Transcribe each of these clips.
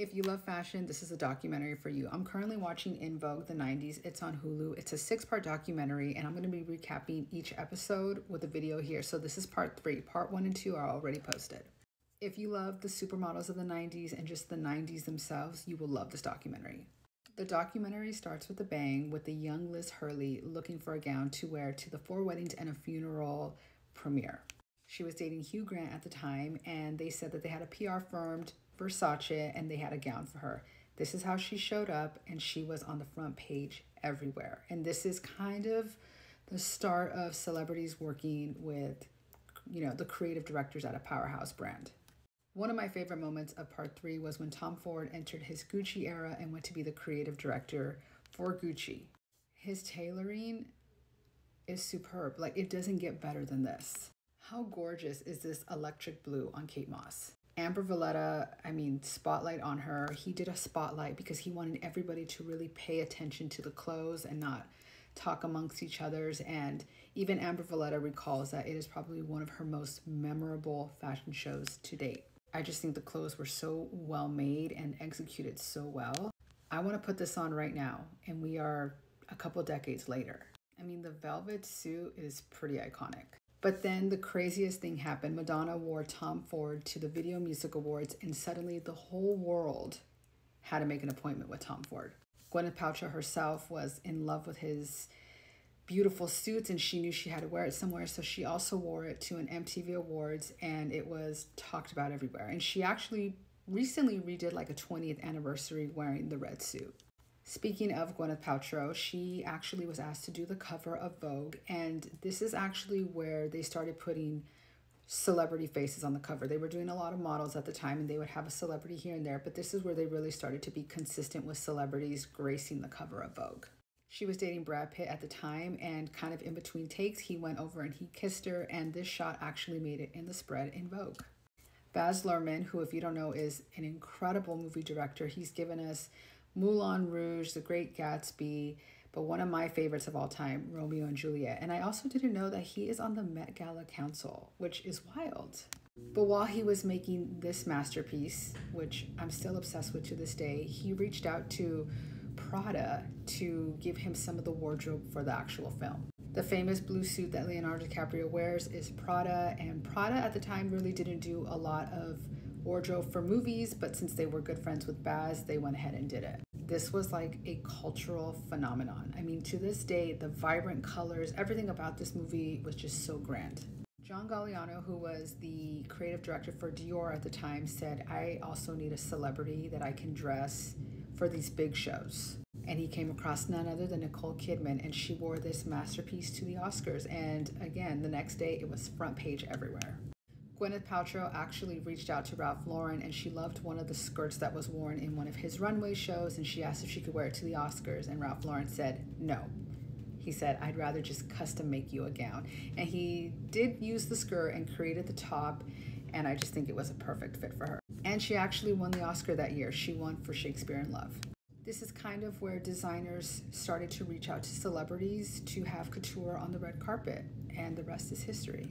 If you love fashion, this is a documentary for you. I'm currently watching In Vogue, the 90s. It's on Hulu. It's a 6-part documentary, and I'm going to be recapping each episode with a video here. So this is part 3. Part 1 and 2 are already posted. If you love the supermodels of the 90s and just the 90s themselves, you will love this documentary. The documentary starts with a bang with the young Liz Hurley looking for a gown to wear to the 4 weddings and a funeral premiere. She was dating Hugh Grant at the time, and they said that they had a PR firm, Versace, and they had a gown for her. This is how she showed up, and she was on the front page everywhere. And this is kind of the start of celebrities working with, the creative directors at a powerhouse brand. One of my favorite moments of part 3 was when Tom Ford entered his Gucci era and went to be the creative director for Gucci. His tailoring is superb. Like, it doesn't get better than this. How gorgeous is this electric blue on Kate Moss? Amber Valletta, spotlight on her. He did a spotlight because he wanted everybody to really pay attention to the clothes and not talk amongst each others. And even Amber Valletta recalls that it is probably one of her most memorable fashion shows to date. I just think the clothes were so well made and executed so well. I want to put this on right now, and we are a couple decades later. The velvet suit is pretty iconic. But then the craziest thing happened. Madonna wore Tom Ford to the Video Music Awards, and suddenly the whole world had to make an appointment with Tom Ford. Gwyneth Paltrow herself was in love with his beautiful suits, and she knew she had to wear it somewhere, so she also wore it to an MTV Awards, and it was talked about everywhere. And she actually recently redid like a 20th anniversary wearing the red suit. Speaking of Gwyneth Paltrow, she actually was asked to do the cover of Vogue, and this is actually where they started putting celebrity faces on the cover. They were doing a lot of models at the time, and they would have a celebrity here and there, but this is where they really started to be consistent with celebrities gracing the cover of Vogue. She was dating Brad Pitt at the time, and kind of in between takes, he went over and he kissed her, and this shot actually made it in the spread in Vogue. Baz Luhrmann, who, if you don't know, is an incredible movie director. He's given us Moulin Rouge, The Great Gatsby, but one of my favorites of all time, Romeo and Juliet. And I also didn't know that he is on the Met Gala Council, which is wild. But while he was making this masterpiece, which I'm still obsessed with to this day, he reached out to Prada to give him some of the wardrobe for the actual film. The famous blue suit that Leonardo DiCaprio wears is Prada, and Prada at the time really didn't do a lot of wardrobe for movies, but since they were good friends with Baz, they went ahead and did it. This was like a cultural phenomenon. To this day, the vibrant colors, everything about this movie was just so grand. John Galliano, who was the creative director for Dior at the time, said, "I also need a celebrity that I can dress for these big shows." And he came across none other than Nicole Kidman, and she wore this masterpiece to the Oscars. And again, the next day, it was front page everywhere. Gwyneth Paltrow actually reached out to Ralph Lauren, and she loved one of the skirts that was worn in one of his runway shows, and she asked if she could wear it to the Oscars, and Ralph Lauren said no. He said, "I'd rather just custom make you a gown." And he did use the skirt and created the top, and I just think it was a perfect fit for her. And she actually won the Oscar that year. She won for Shakespeare in Love. This is kind of where designers started to reach out to celebrities to have couture on the red carpet, and the rest is history.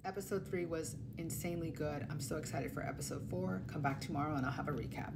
Episode 3 was insanely good. I'm so excited for episode 4. Come back tomorrow and I'll have a recap.